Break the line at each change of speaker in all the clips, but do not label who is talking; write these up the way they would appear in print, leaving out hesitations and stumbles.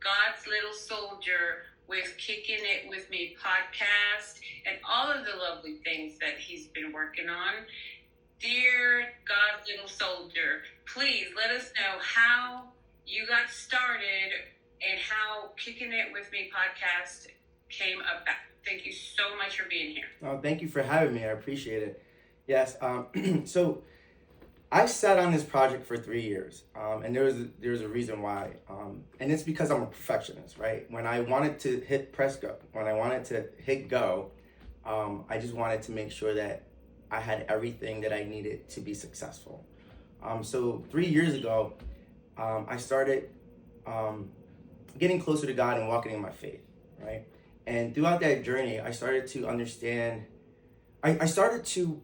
God's Little Soldier with Kicking It With Me podcast and all of the lovely things that he's been working on. Dear God's Little Soldier, please let us know how you got started and how Kicking It With Me podcast came about. Thank you so much for being here.
Oh, thank you for having me. I appreciate it. Yes. So I sat on this project for 3 years, and there's a reason why, and it's because I'm a perfectionist, right? When I wanted to hit press go, when I wanted to hit go, I just wanted to make sure that I had everything that I needed to be successful. So 3 years ago, I started getting closer to God and walking in my faith, right? And throughout that journey, I started to understand. I started to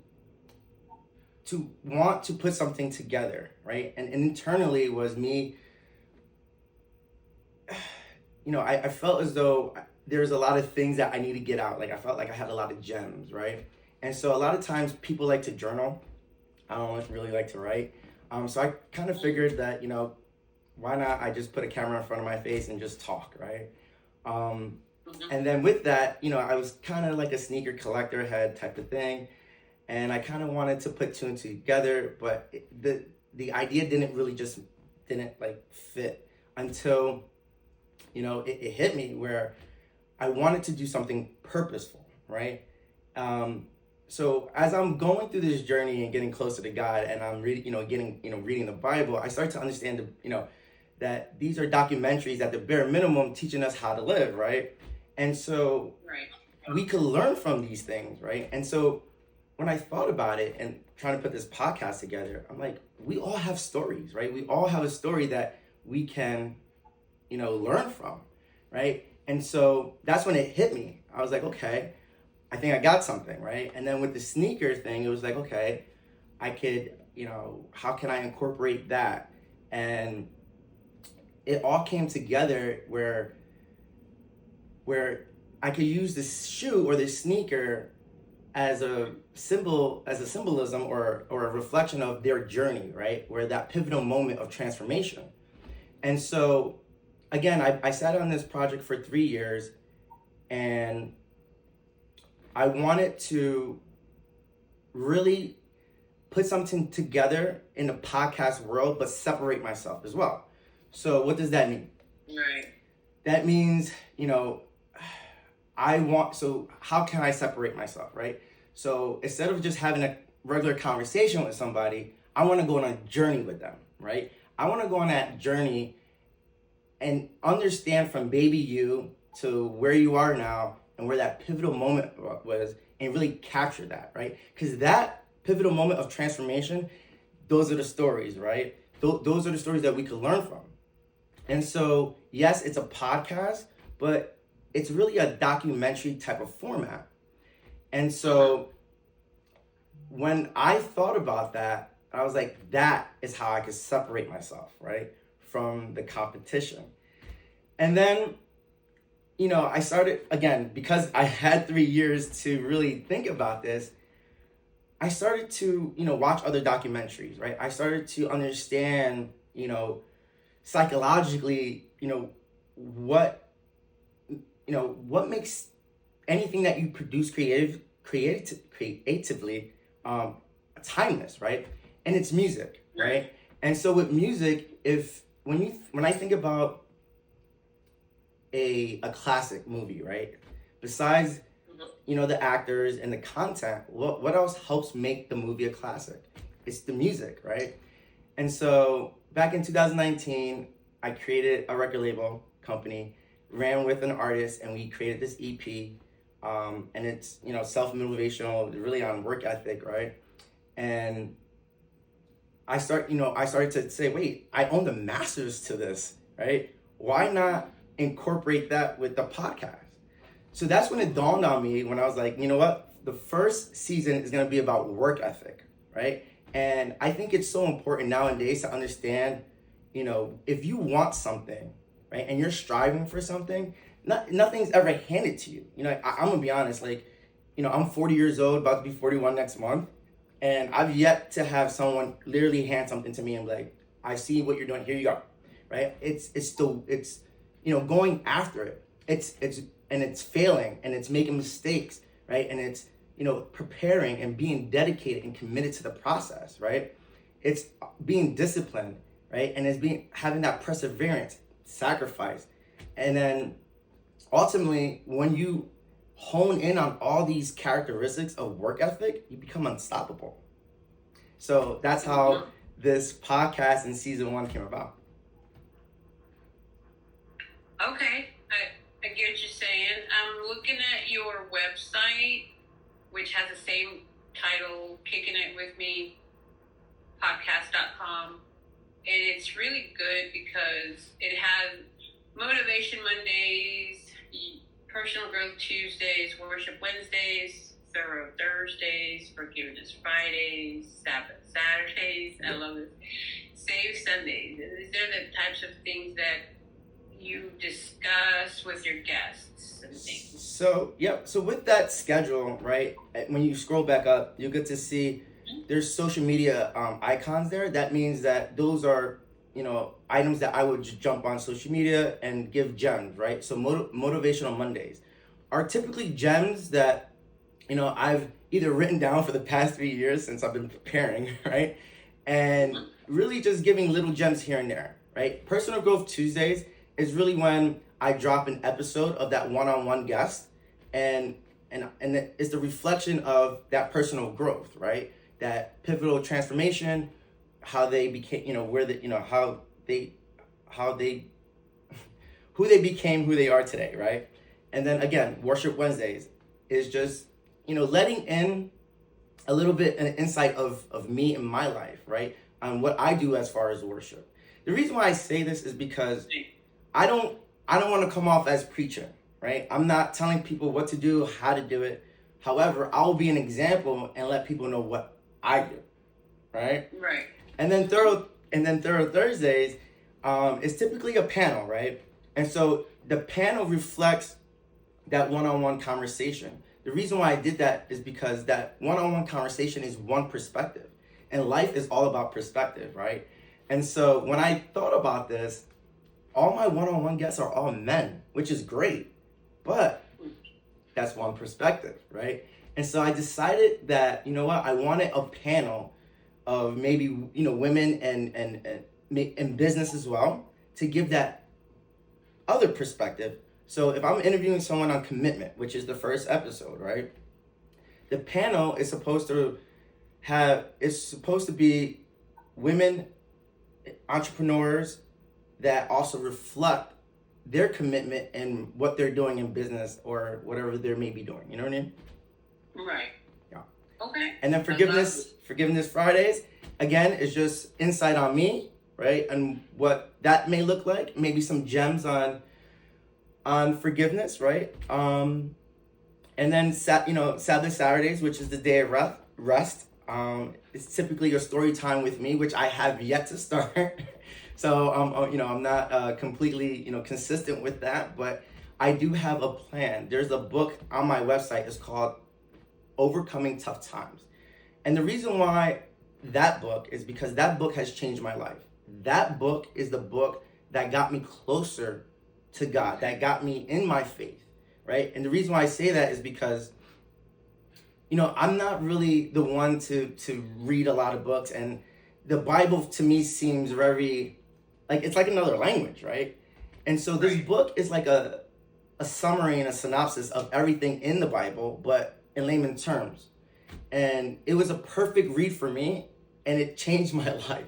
want to put something together, right? And internally was me, I felt as though there's a lot of things that I need to get out. Like I felt like I had a lot of gems, right? And so a lot of times people like to journal. I don't really like to write. So I kind of figured that, why not I just put a camera in front of my face and just talk, right? And then with that, I was kind of like a sneaker collector head type of thing. And I kind of wanted to put two and two together, but the idea didn't fit until, it hit me where I wanted to do something purposeful, right? So as I'm going through this journey and getting closer to God, and I'm reading the Bible, I start to understand, that these are documentaries at the bare minimum teaching us how to live, right? And so we could learn from these things, right? And so when I thought about it and trying to put this podcast together, I'm like, we all have stories, right? We all have a story that we can, learn from, right? And so that's when it hit me. I was like, okay, I think I got something, right? And then with the sneaker thing, it was like, okay, I could, how can I incorporate that? And it all came together where I could use this shoe or this sneaker as a symbolism or a reflection of their journey, right? Where that pivotal moment of transformation. And so, again, I sat on this project for 3 years, and I wanted to really put something together in the podcast world, but separate myself as well. So what does that mean?
Right.
That means, so how can I separate myself, right? So instead of just having a regular conversation with somebody, I want to go on a journey with them, right? I want to go on that journey and understand from baby you to where you are now and where that pivotal moment was, and really capture that, right? Because that pivotal moment of transformation, those are the stories, right? Those are the stories that we could learn from. And so, yes, it's a podcast, but it's really a documentary type of format. And so when I thought about that, I was like, that is how I could separate myself, right, from the competition. And then, I started, again, because I had 3 years to really think about this, I started to, watch other documentaries, right? I started to understand, psychologically, what makes anything that you produce creatively timeless, right? And it's music, right? And so with music, when I think about a classic movie, right? Besides, the actors and the content, what else helps make the movie a classic? It's the music, right? And so back in 2019, I created a record label company, ran with an artist, and we created this EP. And it's, self-motivational, really on work ethic, right? And I started to say, wait, I own the masters to this, right? Why not incorporate that with the podcast? So that's when it dawned on me, when I was like, you know what? The first season is going to be about work ethic, right? And I think it's so important nowadays to understand, if you want something, right, and you're striving for something, nothing's ever handed to you. I'm going to be honest, I'm 40 years old, about to be 41 next month. And I've yet to have someone literally hand something to me and be like, I see what you're doing, here you go, right? It's going after it. It's failing, and it's making mistakes, right? And it's, preparing and being dedicated and committed to the process, right? It's being disciplined, right? And it's having that perseverance, sacrifice. And then ultimately, when you hone in on all these characteristics of work ethic, you become unstoppable. So that's how this podcast in season 1 came about.
Okay, I get what you're saying. I'm looking at your website, which has the same title, Kicking It With Me, podcast.com. And it's really good because it has Motivation Mondays, Personal Growth Tuesdays, Worship Wednesdays, Thorough Thursdays, Forgiveness Fridays, Sabbath Saturdays. I love it. Save Sundays. And these are the types of things that you discuss with your guests and things.
So with that schedule, right, when you scroll back up, you get to see there's social media icons there. That means that those are, items that I would just jump on social media and give gems, right? So Motivational Mondays are typically gems that, I've either written down for the past 3 years since I've been preparing, right? And really just giving little gems here and there, right? Personal Growth Tuesdays is really when I drop an episode of that one-on-one guest, and it's the reflection of that personal growth, right? That pivotal transformation, how they became, who they became, who they are today, right? And then again, Worship Wednesdays is just, letting in a little bit an insight of me and my life, right? On what I do as far as worship. The reason why I say this is because I don't want to come off as preaching, right? I'm not telling people what to do, how to do it. However, I'll be an example and let people know what I do, right?
Right.
And then Thorough Thursdays is typically a panel, right? And so the panel reflects that one-on-one conversation. The reason why I did that is because that one-on-one conversation is one perspective, and life is all about perspective, right? And so when I thought about this, all my one-on-one guests are all men, which is great, but that's one perspective, right? And so I decided that, I wanted a panel of maybe, women and business as well, to give that other perspective. So if I'm interviewing someone on commitment, which is the first episode, right? The panel is supposed to be women entrepreneurs that also reflect their commitment and what they're doing in business or whatever they may be doing. You know what I mean?
Right.
Yeah.
Okay.
And then Forgiveness Fridays, again, is just insight on me, right? And what that may look like. Maybe some gems on forgiveness, right? And then Sabbath Saturdays, which is the day of rest. It's typically your story time with me, which I have yet to start. So I'm not completely consistent with that, but I do have a plan. There's a book on my website. It's called Overcoming Tough Times, and the reason why that book is because that book has changed my life. That book is the book that got me closer to God, that got me in my faith, right? And the reason why I say that is because I'm not really the one to read a lot of books, and the Bible to me seems very it's like another language, right? And so this book is like a summary and a synopsis of everything in the Bible, but in layman terms. And it was a perfect read for me, and it changed my life.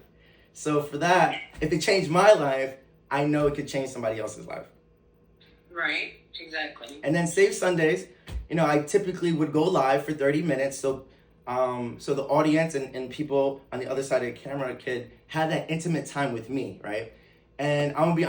So for that, if it changed my life, I know it could change somebody else's life.
Right, exactly.
And then Save Sundays, I typically would go live for 30 minutes. So the audience and people on the other side of the camera could have that intimate time with me, right? And I'm gonna be